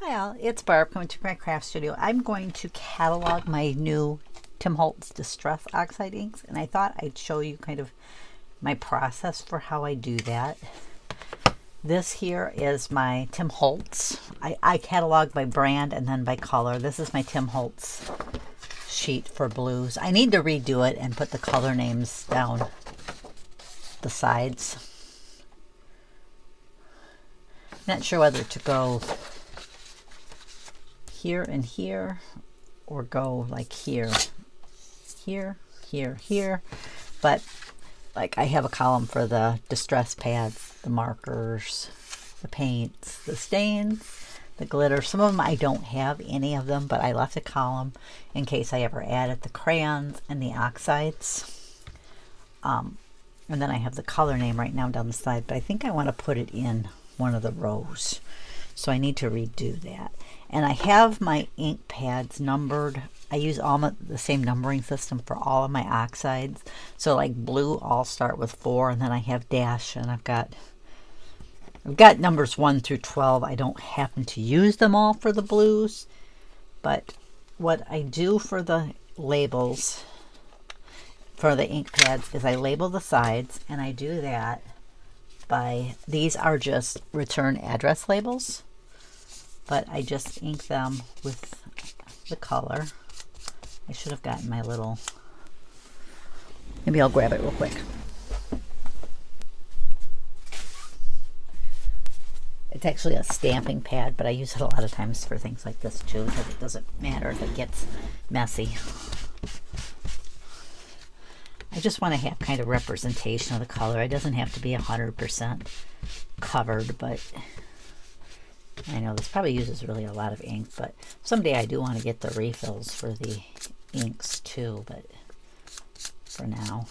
Hi all, it's Barb coming to my craft studio. I'm going to catalog my new Tim Holtz Distress Oxide inks, and I thought I'd show you kind of my process for how I do that. This here is my Tim Holtz. I catalog by brand and then by color. This is my Tim Holtz sheet for blues. I need to redo it and put the color names down the sides. Not sure whether to go here and here or go like here, here, but like I have a column for the distress pads, the markers, the paints, the stains, the glitter. Some of them I don't have any of them, but I left a column in case I ever added the crayons and the oxides. And then I have the color name right now down the side, but I think I want to put it in one of the rows. So I need to redo that. And I have my ink pads numbered. I use the same numbering system for all of my oxides. So like blue all start with 4, and then I have dash, and I've got numbers 1 through 12. I don't happen to use them all for the blues, but what I do for the labels for the ink pads is I label the sides, and I do that by, these are just return address labels, but I just ink them with the color. I should have gotten my little, maybe I'll grab it real quick. It's actually a stamping pad, but I use it a lot of times for things like this too, because it doesn't matter if it gets messy. I just want to have kind of representation of the color. It doesn't have to be 100% covered, but I know this probably uses really a lot of ink, but someday I do want to get the refills for the inks too, but for now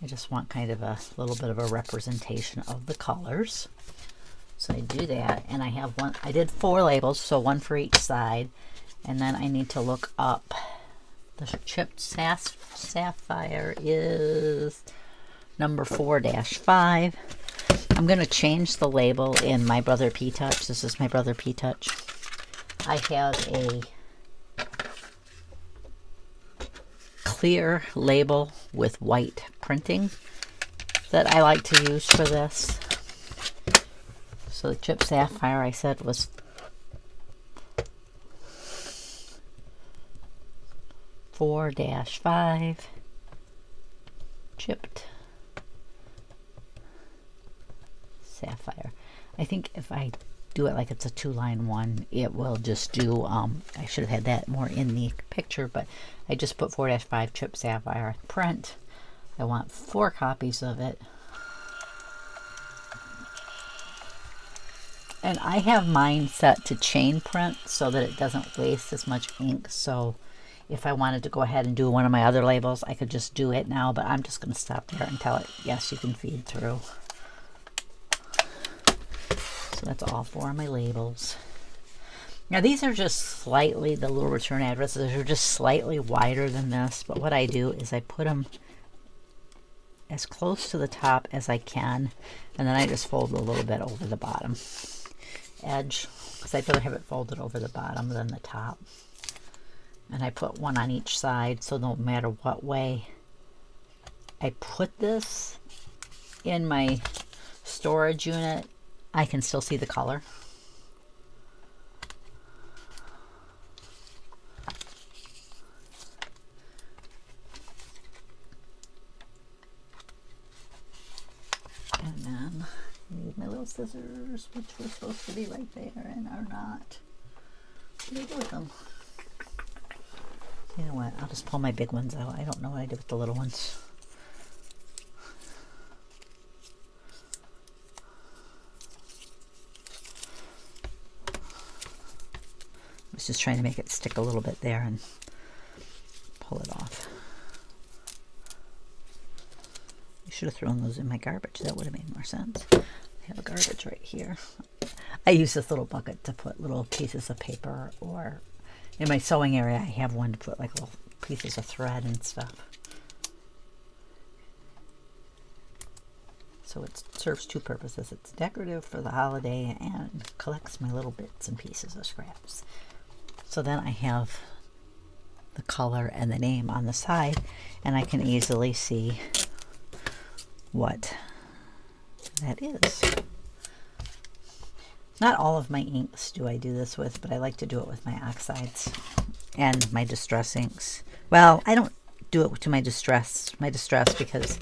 I just want kind of a little bit of a representation of the colors. So I do that, and I have one, I did 4 labels, so 1 for each side, and then I need to look up the chipped sapphire is number 4-5. I'm going to change the label in My Brother P-Touch. This is My Brother P-Touch. I have a clear label with white printing that I like to use for this. So the chipped sapphire I said was 4-5 chipped sapphire. I think if I do it like it's a 2-line one, it will just do, I should have had that more in the picture, but I just put 4-5 chipped sapphire print. I want 4 copies of it. And I have mine set to chain print so that it doesn't waste as much ink. So if I wanted to go ahead and do one of my other labels, I could just do it now, but I'm just going to stop there and tell it, yes, you can feed through. So that's all 4 of my labels. Now these are just slightly, the little return addresses are just slightly wider than this, but what I do is I put them as close to the top as I can, and then I just fold a little bit over the bottom edge, because I'd rather have it folded over the bottom than the top. And I put 1 on each side, so no matter what way I put this in my storage unit, I can still see the color. And then I need my little scissors, which were supposed to be right there and are not. What do I do with them? You know what? I'll just pull my big ones out. I don't know what I did with the little ones. I was just trying to make it stick a little bit there and pull it off. I should have thrown those in my garbage. That would have made more sense. I have a garbage right here. I use this little bucket to put little pieces of paper, or in my sewing area I have one to put like little pieces of thread and stuff. So it serves two purposes. It's decorative for the holiday and collects my little bits and pieces of scraps. So then I have the color and the name on the side, and I can easily see what that is. Not all of my inks do I do this with, but I like to do it with my oxides and my distress inks. Well, I don't do it to my distress because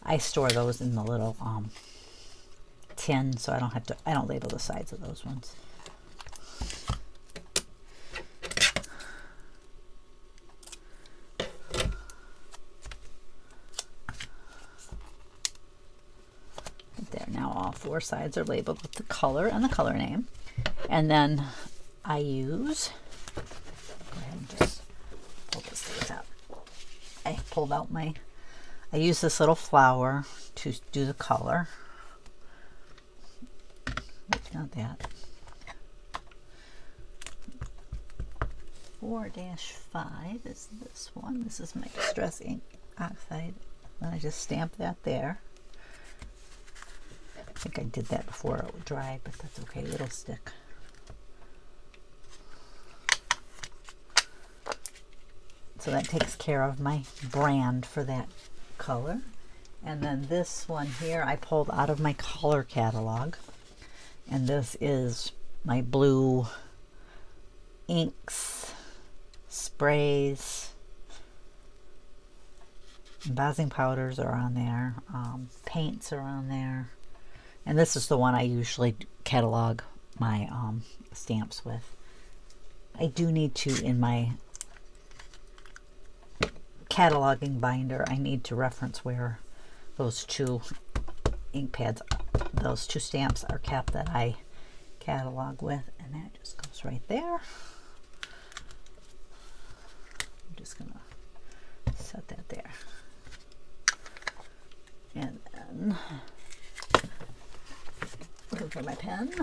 I store those in the little tin, so I don't label the sides of those ones. There, now all four sides are labeled with the color and the color name. And then I use, go ahead and just pull this thing out. I pulled out I use this little flower to do the color. Oops, not that. 4-5 is this one. This is my Distress Ink Oxide. And I just stamp that there. I think I did that before it would dry, but that's okay, it'll stick. So that takes care of my brand for that color. And then this one here I pulled out of my color catalog. And this is my blue inks, sprays, embossing powders are on there, paints are on there. And this is the one I usually catalog my stamps with. I do need to, in my cataloging binder, I need to reference where those two ink pads, those two stamps are kept that I catalog with, and that just goes right there. I'm just gonna set that there. And then looking for my pen.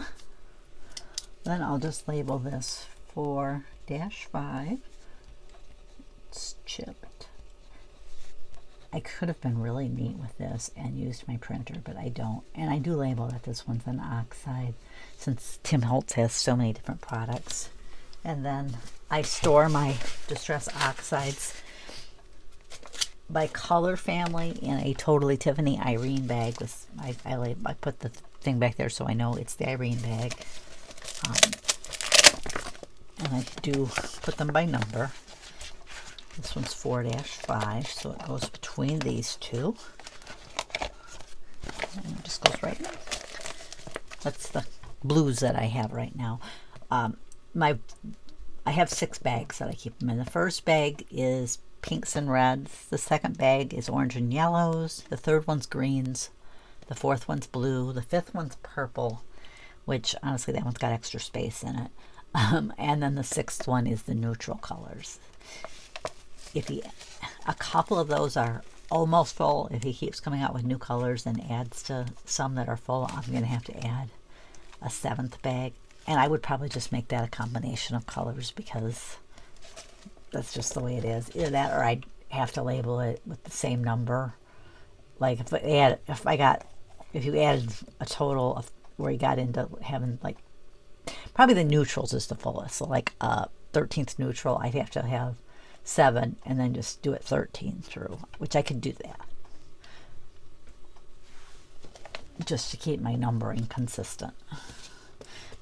Then I'll just label this 4-5. It's chipped. I could have been really neat with this and used my printer, but I don't. And I do label that this one's an oxide, since Tim Holtz has so many different products. And then I store my Distress Oxides by color family in a Totally Tiffany Irene bag. This I put the thing back there so I know it's the Irene bag. And I do put them by number. This one's 4-5, so it goes between these two. And it just goes right in. That's the blues that I have right now. I have 6 bags that I keep them in. The first bag is pinks and reds. The second bag is orange and yellows. The third one's greens. The fourth one's blue. The fifth one's purple, which honestly that one's got extra space in it. And then the sixth one is the neutral colors. A couple of those are almost full. If he keeps coming out with new colors and adds to some that are full, I'm going to have to add a 7th bag. And I would probably just make that a combination of colors because that's just the way it is. Either that or I'd have to label it with the same number. Like if you added a total of where you got into having like, probably the neutrals is the fullest. So like 13th neutral, I'd have to have 7 and then just do it 13 through, which I could do that. Just to keep my numbering consistent.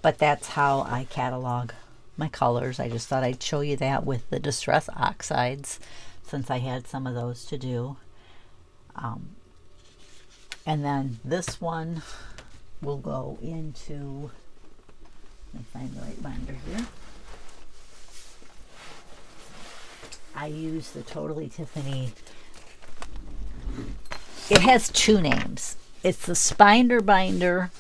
But that's how I catalog my colors. I just thought I'd show you that with the Distress Oxides since I had some of those to do. And then this one will go into, let me find the right binder here. I use the Totally Tiffany. It has 2 names. It's the Spinder binder,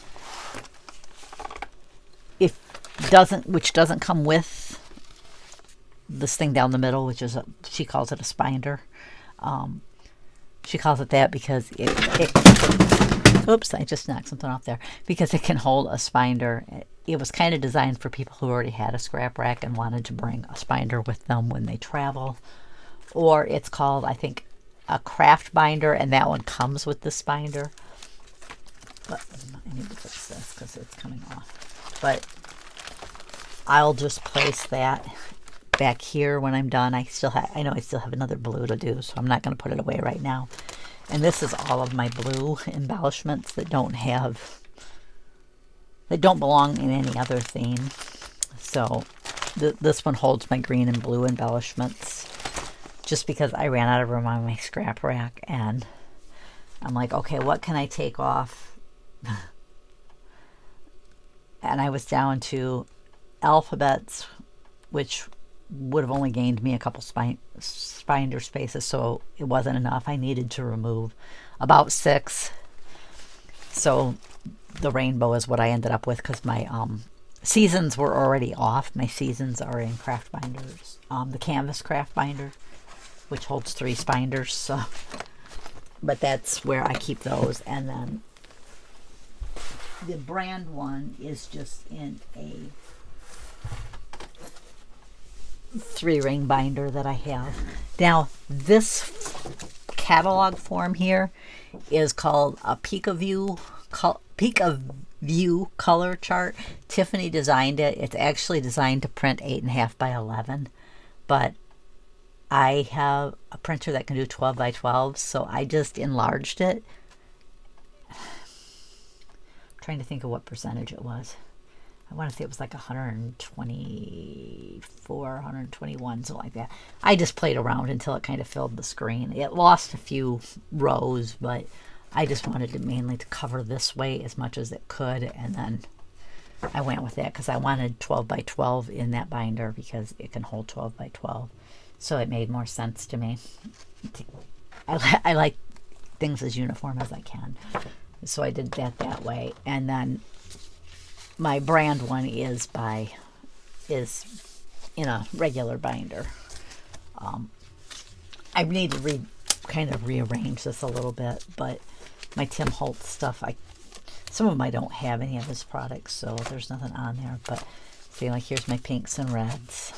which doesn't come with this thing down the middle, which is she calls it a spinder. She calls it that because oops, I just knocked something off there. Because it can hold a spinder. It was kind of designed for people who already had a scrap rack and wanted to bring a spinder with them when they travel. Or it's called, I think, a craft binder, and that one comes with the spinder. this because it's coming off. But I'll just place that back here when I'm done. I know I still have another blue to do, so I'm not going to put it away right now. And this is all of my blue embellishments that don't belong in any other theme. So this one holds my green and blue embellishments just because I ran out of room on my scrap rack, and I'm like, okay, what can I take off? And I was down to alphabets, which would have only gained me a couple binder spaces, so it wasn't enough. I needed to remove about 6. So the rainbow is what I ended up with because my seasons were already off. My seasons are in craft binders. The canvas craft binder, which holds 3 spinders. So, but that's where I keep those. And then the brand one is just in a 3-ring binder that I have. Now, this catalog form here is called a Peak of View color chart. Tiffany designed it. It's actually designed to print 8.5 by 11, but I have a printer that can do 12 by 12, so I just enlarged it. I'm trying to think of what percentage it was. I want to say it was like 124, 121, something like that. I just played around until it kind of filled the screen. It lost a few rows, but I just wanted it mainly to cover this way as much as it could, and then I went with that because I wanted 12 by 12 in that binder because it can hold 12 by 12. So it made more sense to me. I like things as uniform as I can. So I did that way. And then my brand one is in a regular binder. I need to kind of rearrange this a little bit, but my Tim Holtz stuff, some of them I don't have any of his products, so there's nothing on there. But see, like here's my pinks and reds,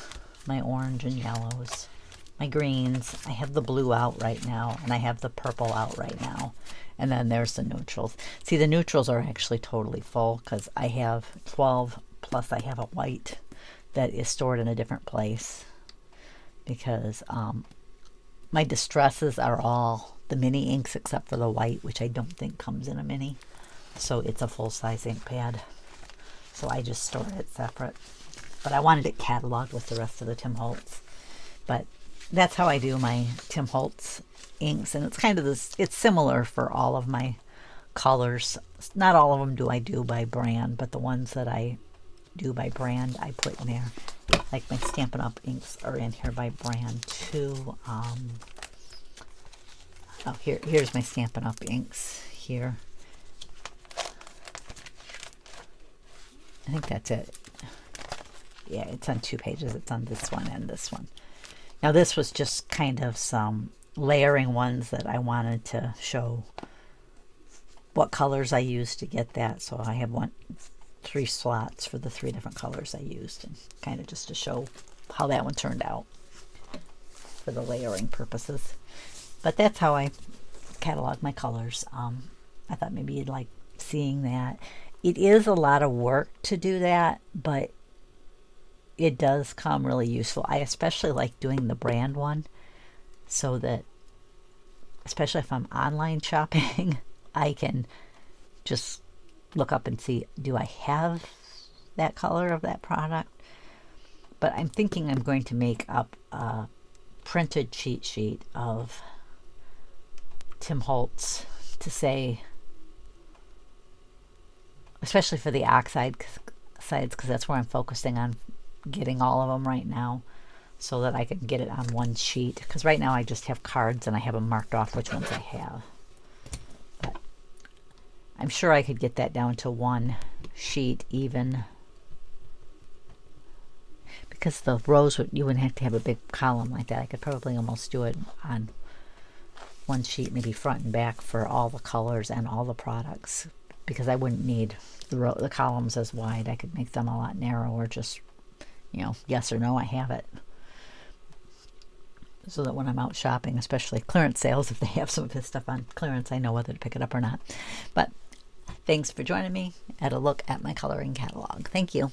my orange and yellows, my greens. I have the blue out right now, and I have the purple out right now. And then there's the neutrals. See, the neutrals are actually totally full because I have 12, plus I have a white that is stored in a different place because my distresses are all the mini inks except for the white, which I don't think comes in a mini. So it's a full-size ink pad. So I just store it separate. But I wanted it cataloged with the rest of the Tim Holtz. But that's how I do my Tim Holtz inks, and it's kind of this, it's similar for all of my colors. Not all of them do I do by brand, but the ones that I do by brand I put in there. Like my Stampin' Up! Inks are in here by brand too. Here's my Stampin' Up! Inks here. I think that's it. Yeah, it's on 2 pages. It's on this one and this one. Now this was just kind of some layering ones that I wanted to show what colors I used to get that. So I have 3 slots for the 3 different colors I used, and kind of just to show how that one turned out for the layering purposes. But that's how I catalog my colors. I thought maybe you'd like seeing that. It is a lot of work to do that, but it does come really useful. I especially like doing the brand one so that, especially if I'm online shopping, I can just look up and see, do I have that color of that product? But I'm thinking I'm going to make up a printed cheat sheet of Tim Holtz to say, especially for the oxides, because that's where I'm focusing on getting all of them right now, so that I can get it on one sheet. Because right now I just have cards and I have them marked off which ones I have. But I'm sure I could get that down to one sheet even. Because the rows, you wouldn't have to have a big column like that. I could probably almost do it on one sheet, maybe front and back for all the colors and all the products. Because I wouldn't need the columns as wide. I could make them a lot narrower, just, yes or no, I have it. So that when I'm out shopping, especially clearance sales, if they have some of his stuff on clearance, I know whether to pick it up or not. But thanks for joining me, at a look at my coloring catalog. Thank you.